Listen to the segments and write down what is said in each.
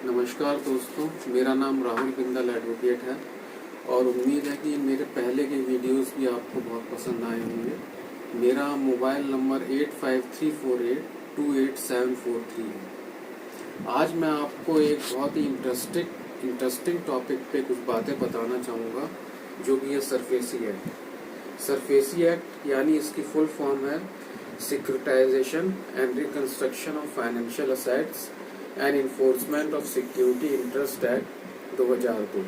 नमस्कार दोस्तों, मेरा नाम राहुल बिंदल एडवोकेट है और उम्मीद है कि मेरे पहले के वीडियोस भी आपको बहुत पसंद आए होंगे। मेरा मोबाइल नंबर 8534828743 है। आज मैं आपको एक बहुत ही इंटरेस्टिंग टॉपिक पे कुछ बातें बताना चाहूँगा, जो कि है सरफेसी एक्ट। सरफेसी एक्ट यानी इसकी फुल फॉर्म है securitisation and reconstruction of financial assets and enforcement of security interest act 2002।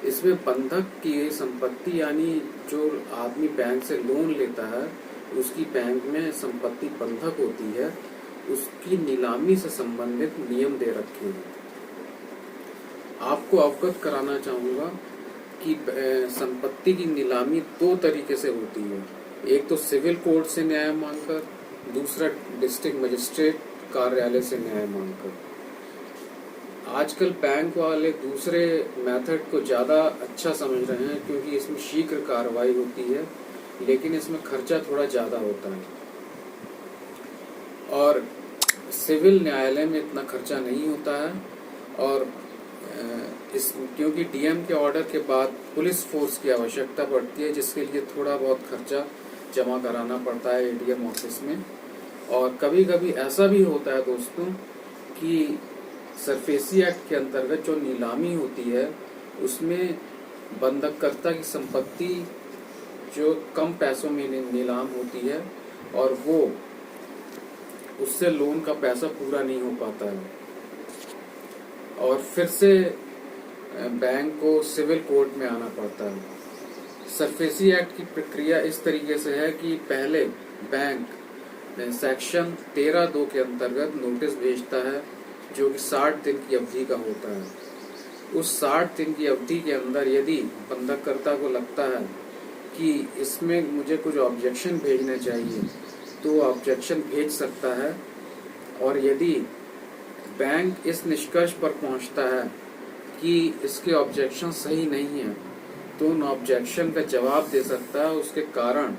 इसमें बंधक की संपत्ति यानी जो आदमी बैंक से लोन लेता है, उसकी बैंक में संपत्ति बंधक होती है, उसकी नीलामी से संबंधित नियम दे रखे हैं। आपको अवगत कराना चाहूँगा कि संपत्ति की नीलामी दो तरीके से होती है। एक तो सिविल कोर्ट से न्याय मांगकर, दूसरा डिस्ट्रिक्ट मजिस्ट्रेट कार्यालय से न्याय मांगकर। आजकल बैंक वाले दूसरे मेथड को ज्यादा अच्छा समझ रहे हैं, क्योंकि इसमें शीघ्र कार्रवाई होती है, लेकिन इसमें खर्चा थोड़ा ज्यादा होता है और सिविल न्यायालय में इतना खर्चा नहीं होता है। और क्योंकि डीएम के ऑर्डर के बाद पुलिस फोर्स की आवश्यकता पड़ती है, जिसके लिए थोड़ा बहुत खर्चा जमा कराना पड़ता है एडीएम ऑफिस में। और कभी कभी ऐसा भी होता है दोस्तों कि सरफेसी एक्ट के अंतर्गत जो नीलामी होती है, उसमें बंधककर्ता की संपत्ति जो कम पैसों में नीलाम होती है और वो उससे लोन का पैसा पूरा नहीं हो पाता है और फिर से बैंक को सिविल कोर्ट में आना पड़ता है। सरफेसी एक्ट की प्रक्रिया इस तरीके से है कि पहले बैंक सेक्शन 13(2) के अंतर्गत नोटिस भेजता है, जो कि 60 दिन की अवधि का होता है। उस 60 दिन की अवधि के अंदर यदि बंधककर्ता को लगता है कि इसमें मुझे कुछ ऑब्जेक्शन भेजने चाहिए, तो ऑब्जेक्शन भेज सकता है। और यदि बैंक इस निष्कर्ष पर पहुंचता है कि इसके ऑब्जेक्शन सही नहीं है, तो उन ऑब्जेक्शन का जवाब दे सकता है, उसके कारण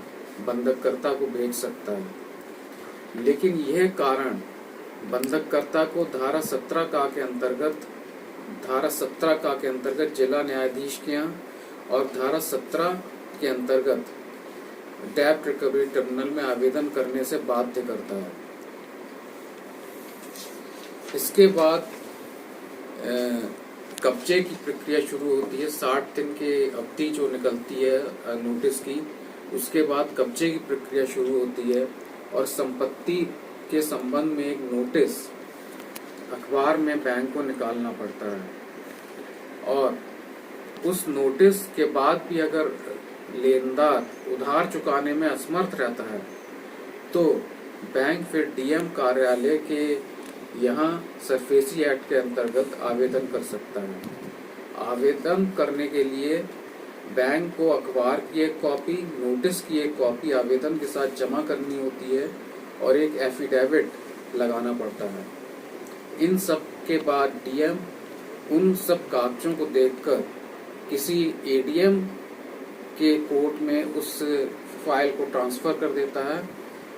बंधककर्ता को भेज सकता है। लेकिन यह कारण बंधककर्ता को धारा 17 के अंतर्गत जिला न्यायाधीश के यहाँ और धारा 17 के अंतर्गत डेब्ट रिकवरी ट्रिब्यूनल में आवेदन करने से बाध्य करता है। इसके बाद कब्जे की प्रक्रिया शुरू होती है। 60 दिन की अवधि जो निकलती है नोटिस की, उसके बाद कब्जे की प्रक्रिया शुरू होती है और संपत्ति के संबंध में एक नोटिस अखबार में बैंक को निकालना पड़ता है। और उस नोटिस के बाद भी अगर लेनदार उधार चुकाने में असमर्थ रहता है, तो बैंक फिर डीएम कार्यालय के यहाँ सरफेसी एक्ट के अंतर्गत आवेदन कर सकता है। आवेदन करने के लिए बैंक को अखबार की एक कॉपी, नोटिस की एक कॉपी आवेदन के साथ जमा करनी होती है और एक एफिडेविट लगाना पड़ता है। इन सब के बाद डीएम उन सब कागजों को देखकर किसी एडीएम के कोर्ट में उस फाइल को ट्रांसफर कर देता है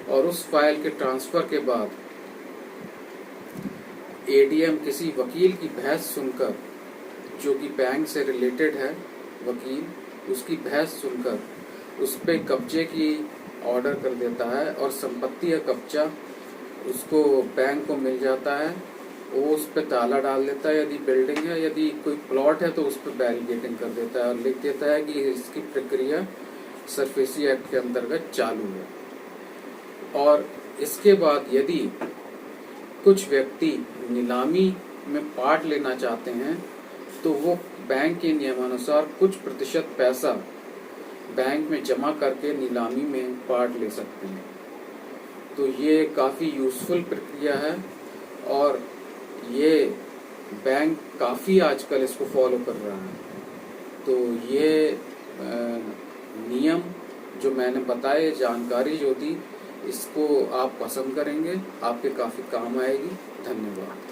और उस फाइल के ट्रांसफर के बाद एडीएम किसी वकील की बहस सुनकर, जो कि बैंक से रिलेटेड है वकील, उसकी बहस सुनकर उस पे कब्जे की ऑर्डर कर देता है और संपत्ति या कब्जा उसको बैंक को मिल जाता है। वो उस पे ताला डाल देता है, यदि बिल्डिंग है, यदि कोई प्लॉट है तो उस पे बैरिकेडिंग कर देता है और लिख देता है कि इसकी प्रक्रिया सरफेसी एक्ट के अंतर्गत चालू है। और इसके बाद यदि कुछ व्यक्ति नीलामी में पार्ट लेना चाहते हैं, तो वो बैंक के नियमानुसार कुछ प्रतिशत पैसा बैंक में जमा करके नीलामी में पार्ट ले सकते हैं। तो ये काफी यूजफुल प्रक्रिया है और ये बैंक काफी आजकल इसको फॉलो कर रहा है। तो ये नियम जो मैंने बताए, जानकारी जो दी, इसको आप पसंद करेंगे, आपके काफी काम आएगी। धन्यवाद।